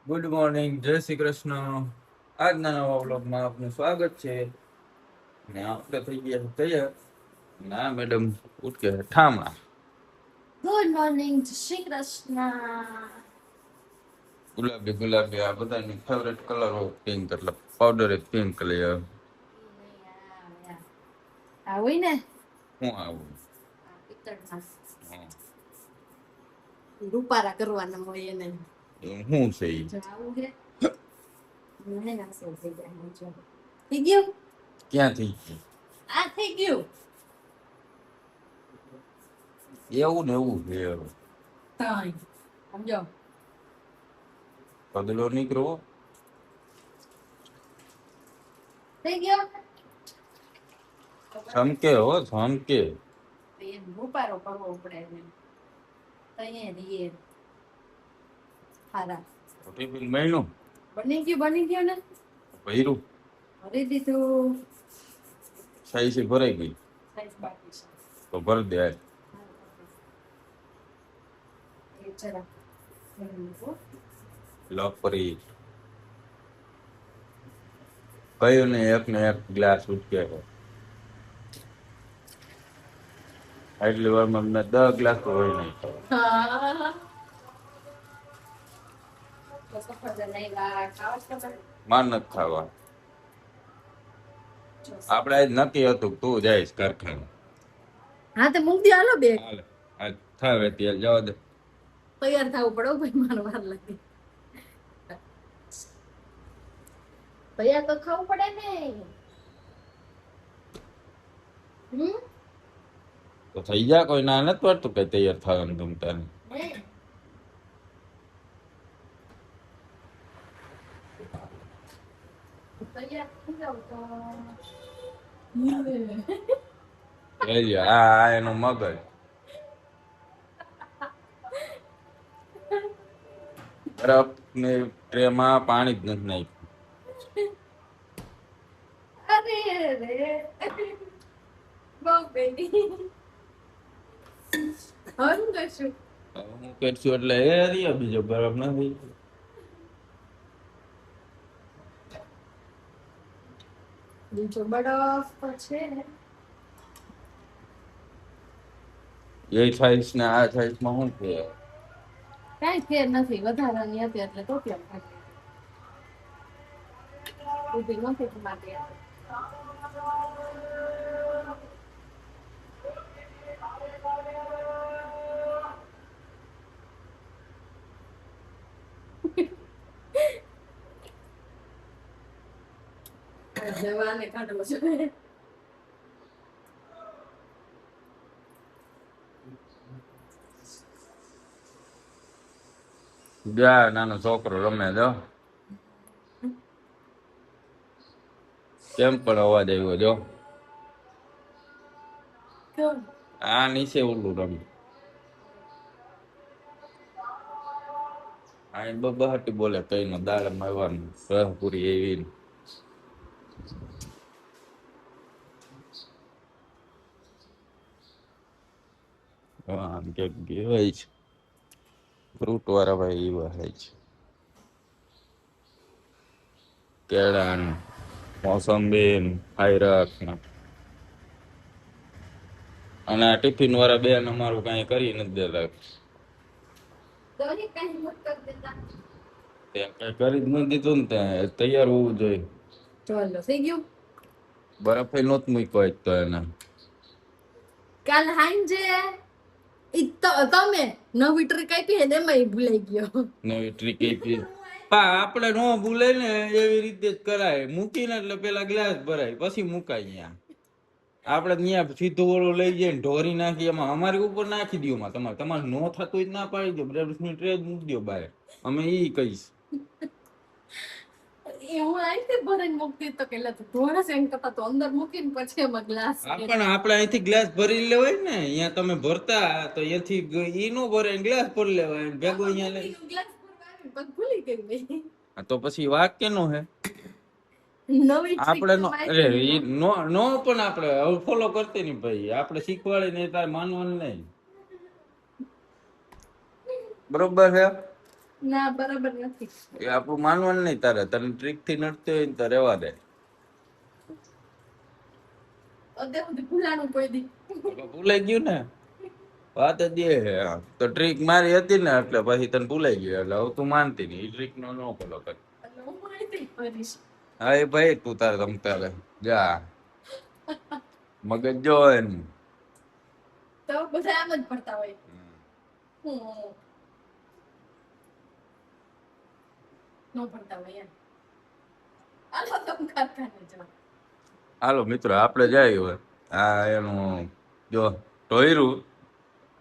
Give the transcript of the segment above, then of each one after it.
Good morning, જય શ્રી કૃષ્ણ. આજના નવા વ્લોગમાં આપનું સ્વાગત છે. ને આપણે થઈ ગયા છે તૈયાર. ના મેડમ ઉઠ કે ઠામણા. ગુડ મોર્નિંગ, જય શ્રી કૃષ્ણ. ગુલાબી ગુલાબી આ બધાની ફેવરેટ કલર હોય પિંક, એટલે પાવડર પિંક કલર. આવું ને શું આવું? પિત્તળમાં હા. રૂપારા કરવાના હોય એને. શું છે ઈ? જો આવું છે મને ના સો થઈ જાય. જો થઈ ગયું, ક્યાંથી? આ થઈ ગયું. એવું ને એવું છે હવે. તાઈ સમજો બદલો નીકળો. થઈ ગયો. ચમકે હો ચમકે. એમ રૂપારો કરવો પડે એને. તઈએ દીએ હારા ટિફિન મહિનું બની ગયો ને. ભર્યું ભરી દીધું. સાઈસી ભરાઈ ગઈ સાઈઝ બાકી છે. તો ભર દે. એ જરા લપરી કયું ને એક ગ્લાસ ઉઠકે છે. એટલી વારમાં અમને 10 ગ્લાસ તો હોય નહીં. હા તો સફરજન નહીં ખાવા છે તમે? માર નથી ખાવા. આપણે આજ નક્કી હતું કે તું જઈશ કારખાને. હા તો મૂક દે હાલો બે. હાલે આજ થાવે ત્યાં જવા દે. તૈયાર થવું પડે હો ભાઈ, મારો વાર લાગે. તૈયાર તો થવું પડે ને. તો થઈ જા, કોઈ ના નથી પડતું કઈ તૈયાર થવાનું ગમતા નહીં. તૈયાર થઈ જાવ તો આ એનું મગજ. બરફ ની ટ્રેમાં પાણી જ નથી નાખ્યું. અરે રે બહુ બેટી હવે હું કરશું. હું કરશું એટલે એ રહ્યા, બીજો બરફ નથી. બીજો બરફ તો છે. એ સાઈઝ ને આ સાઈઝ માં શું છે? કઈ ફેર નથી. વધારાની હતી એટલે તો કેમ ઉભી નથી તમારે. જવાને કાઢવો છે. જા નાનો છોકરો રમે જો. કેમ પણ અવાજ આવ્યો જો. આ નીચે ઓલું રમે. આ બહાટી બોલે કઈ નો દાળ મારવાનું પૂરી એવી. આમ કે હોય છે ફ્રૂટ વાળા ભાઈ એવા હોય છે. કેળા મોસંબી હાયરક અને આ ટિફિન વાળા બેન અમારું કઈ કરી નથી દેતા. કઈ કરી જ નથી દીધું ને ત્યાં તૈયાર હોવું જોઈએ. ચાલો થઈ ગયું. બરફ નહોત મૂક્યો હોય તો એને કાલ હાંજે તમે નવી ટ્રીક આપી હે એમાં ભૂલાઈ ગયો. નવી ટ્રીક આપી. આપણે નો ભૂલે ને એવી રીતે જ કરાય. મૂકીને એટલે પેલા ગ્લાસ ભરાય પછી મુકાય. અહીંયા આપણે ત્યાં સીધું ઓળો લઈ જઈએ ને ઢોરી નાખી એમાં અમારી ઉપર નાખી દો. તમારે નો થતું જ ના પાડી દો. બ્રેડની ટ્રે જ મૂકી દો બહાર. અમે ઈ કહીશ. હું અહીંથી ભરીને મૂકતી તો કેટલા તો ઢોરા એમ કરતા તો અંદર મૂકીને પછી એમાં ગ્લાસ. પણ આપણે અહીંથી ગ્લાસ ભરી લેવાય ને. અહીંયા તમે ભરતા તો અહીંથી ઈ નો ભરે ગ્લાસ ભરી લેવાય ભેગો અહીંયા લઈ. ગ્લાસ ભરવા પણ ભૂલી ગઈ મેં. તો પછી વાક કેનો હે? નવી આપણે નો નો પણ આપણે હવે ફોલો કરતી નહીં ભાઈ. આપણે શીખવાડી ને તારે માનવાનું નહીં. બરોબર છે. ના બરાબર નથી. એ આપણું માનવાનું નહીં તારે. તને ટ્રીક થી નડતી હોય ને તો રહેવા દે. અત્યાર સુધી ભૂલાણું કોઈ દી. ભૂલાઈ ગયું ને વાત જ એ છે. તો ટ્રીક મારી હતી ને એટલે પછી તને ભૂલાઈ ગયું એટલે હવે તું માનતી નહીં. એ ટ્રીક નો ન ફોલો કર. એટલે હું માહિતી કરીશ. હા એ ભાઈ તું તારે રમતા રહે જા મગજ જો એનું. તો બધા આમ જ ભરતા હોય. હું નો ભરતા હોય એમ. આલો તમ કારખાને જાઓ. હાલો મિત્રો આપણે જાય હવે. આ એનું જો ટોયરું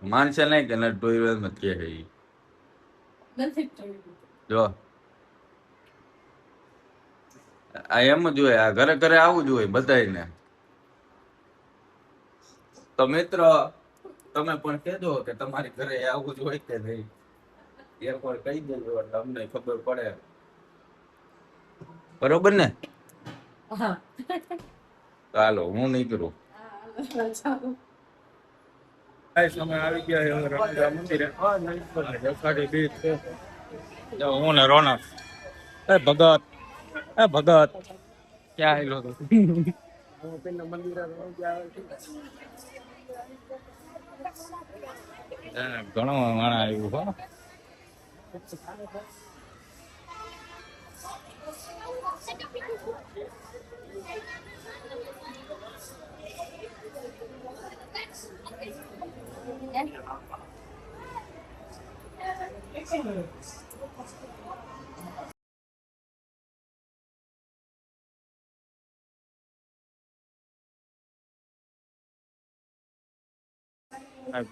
માનશે નહીં કે ન ટોયરું એમ જ કહે છે ઈ. નથી જોયું. જો આ એમ જ હોય. આ ઘરે ઘરે આવું જ હોય બધાયને. તો મિત્રો તમે પણ કહેજો કે તમારી ઘરે આવું જ હોય કે નહીં. એક વાર કહી દેજો એટલે અમને ખબર પડે. બરોબર ને? હા. ચાલો હું નીકળું. હા ચાલો. અમે આવી ગયા હવે રણુજા મંદિરે. દેખાડી બીચ છે. જો હું ને રોનક. એ ભગત ક્યાં આવેલો તો ઘણો માણા આવ્યું હો.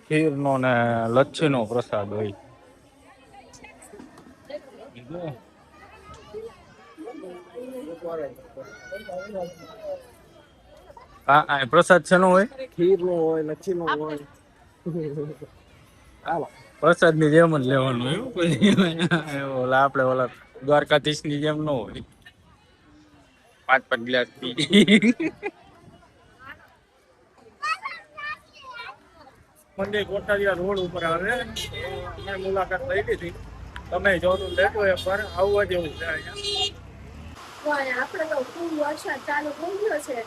ખીર નો ને લચ્છી નો પ્રસાદ હોય. હા પ્રસાદ છે નો હોય. ખીર નો હોય, લચ્છી નો હોય. પ્રસાદ ની જેમ જ લેવાનું એવું કોઈ ઓલા આપડે ઓલા દ્વારકાધીશ ની જેમ ન હોય 5 ગ્લાસ પી. મંદિર કોટારિયા રોડ ઉપર આવે. અમે મુલાકાત લઈ લીધી. તમે જરૂર લેજો એકવાર. આવવા જેવું છે અહીંયા. આપણે તો ખૂબ વરસાદ ચાલુ થઈ ગયો છે.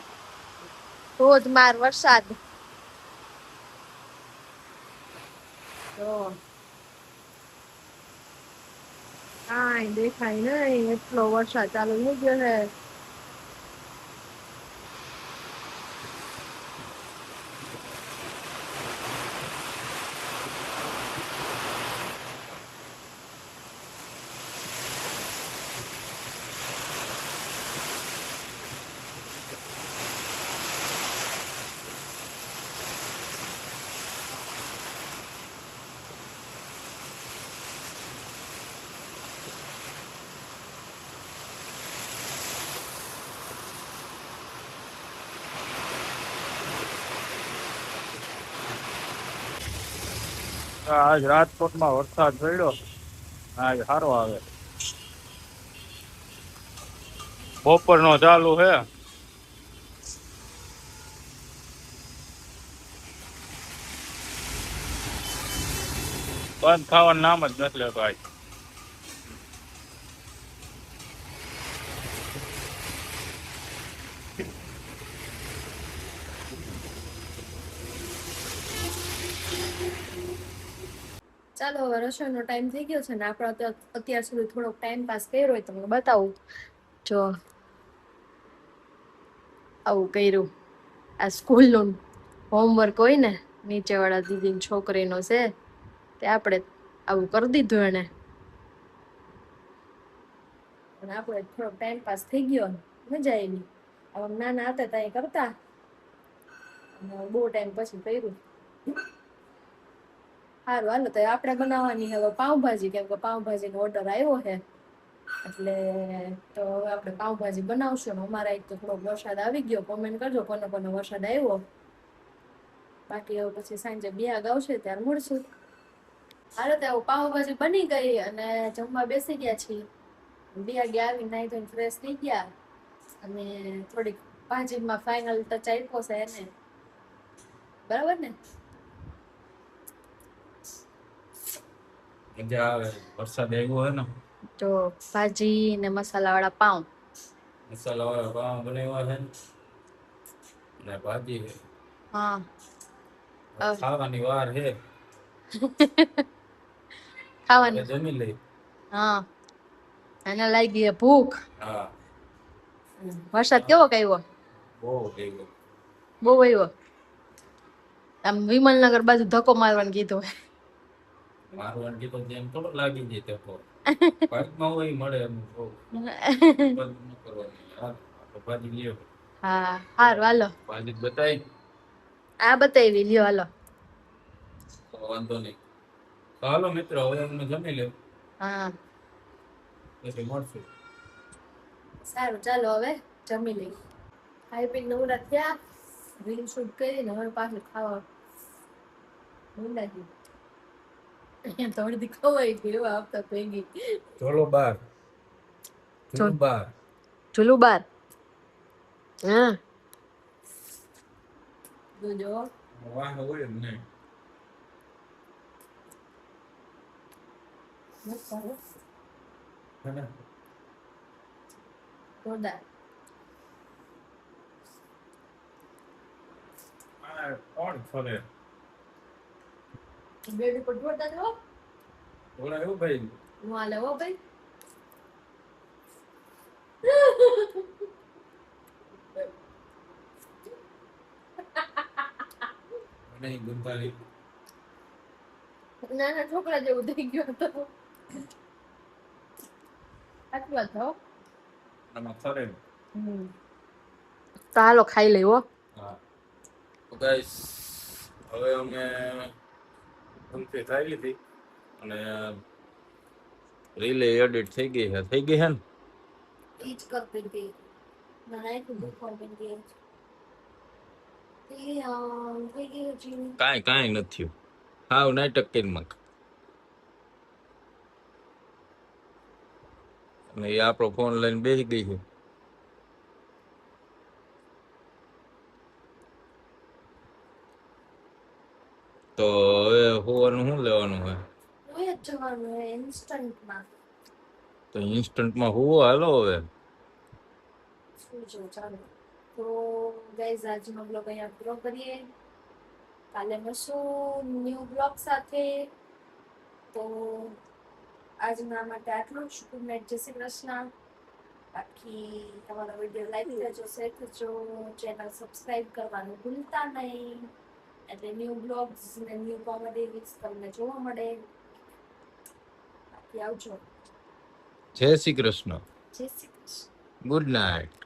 ધોધમાર વરસાદ. તો કાંઈ દેખાય નહીં. એટલો વરસાદ ચાલુ થઈ ગયો છે. આજ રાજકોટમાં વરસાદ પડ્યો. આજ સારો આવે. બપોરનો ચાલુ છે. બંધ થવાનું નામ જ નથી લેતો આજ. ચાલો હવે રસોઈનો ટાઈમ થઈ ગયો છે ને આપણે અત્યાર સુધી થોડોક ટાઈમ પાસ કર્યો હોય તમને બતાવું. જો આવું કર્યું. આ સ્કૂલનું હોમવર્ક હોય ને નીચેવાળા દીદીની છોકરીનો છે તે આપણે આવું કરી દીધું એને. અને આપણે થોડોક ટાઈમ પાસ થઈ ગયો. મજા આવી. આમ નાના હતા ત્યાં કરતા બહુ ટાઈમ પછી કર્યું. સારું હાલો તો આપણે બનાવવાની હવે પાઉંભાજી. કેમ કે પાઉંભાજીનો ઓર્ડર આવ્યો છે એટલે તો હવે આપણે પાઉંભાજી બનાવશું. ને અમારા એક તો થોડો વરસાદ આવી ગયો. કોમેન્ટ કરજો કોને કોને વરસાદ આવ્યો. બાકી હવે પછી સાંજે બિયાગ આવશે ત્યારે મળશું. હાલો તો પાઉંભાજી બની ગઈ અને જમવા બેસી ગયા છીએ. બિયાગે આવી નાઈ ધોઈને ફ્રેશ થઈ ગયા અને થોડીક ભાજીમાં ફાઇનલ ટચ આપ્યો છે એને. બરાબર ને? મજા આવે વરસાદ આવ્યો હોય ને જો ભાજી ને મસાલાવાળા પાઉં. મસાલા વાળા પાવ બનાવ્યા છે ને ભાજી છે હા ખાવાની વાર છે હવે ખાવાની. જમી લઈ હા એને લાગી છે ભૂખ. હા વરસાદ કેવો આવ્યો? બહુ થઈ ગયો બહુ આવ્યો. આમ વિમલનગર બાજુ ધક્કો મારવાનું કીધું. મારું વાનગી તો જેમ થોડો લાગી જાય તો બાઇકમાં હોય મળે એમ બહુ બંધ ન કરવાની યાર આપણે ભાજી લ્યો હા હારું હાલો. ભાજી બતાવી આ બતાવી લ્યો હાલો. તો વાંધો નહીં તો હાલો મિત્રો હવે અમને જમી લે હા પછી મળશું સારું ચાલો હવે જમી લઈ. ખાઈ પી નવરા થયા, રીલ શૂટ કરીને હવે પાછું ખાવા મંડાજી. અહીંયા તો અડધી ખવાઈ ગઈ એવા આપતા ભેગી. ચોલો બાર બાર ઝૂલું બાર. હા જોજો વાહ હોય જ નહીં મસ્ત આવે. હે ને? જોરદાર. આ કોણ ફરે બેડ ઉપર જોરદાર હો. ઓલા એવું ભાઈ હું હાલે હો ભાઈ. નહીં ગુંતાલી નાના છોકરા જેવું થઈ ગયો તો સાચી વાત હો. આમાં ફરે તો હાલો ખાઈ લઈ હો. હા તો ગાઈસ હવે અમે ઉનથી ખાઈ લીધી અને રીલે એડિટ થઈ ગઈ છે ને ઈ જ કરતી હતી. નાના એક દુખવા બની ગઈ. થઈ ગયું જીવ. કાંઈ નથી થયું હાવ નાટક કરીને મક અને એ આપણો ફોન લઈને બેસી ગઈ છે તો હવે હોવાનું શું લેવાનું હોય હોય જ જવાનું હોય ઇન્સ્ટન્ટમાં. તો ઇન્સ્ટન્ટમાં હોવો હાલો હવે શું છે ચાલો. તો ગાઈઝ આજનો બ્લોગ અહીંયા પૂરો કરીએ. કાલે મળશું ન્યૂ બ્લોગ સાથે. તો આજના માટે આટલું જ. ગુડ નાઇટ, જય શ્રી કૃષ્ણ. બાકી તમારો વિડીયો લાઈક કરજો, શેર કરજો, ચેનલ સબસ્ક્રાઇબ કરવાનું ભૂલતા નહીં. એટલે ન્યૂ બ્લોગ્સ ને ન્યૂ કોમેડી વિક્સ તમને જોવા મળે. બાકી આવજો. જય શ્રી કૃષ્ણ જય શ્રી કૃષ્ણ. Good night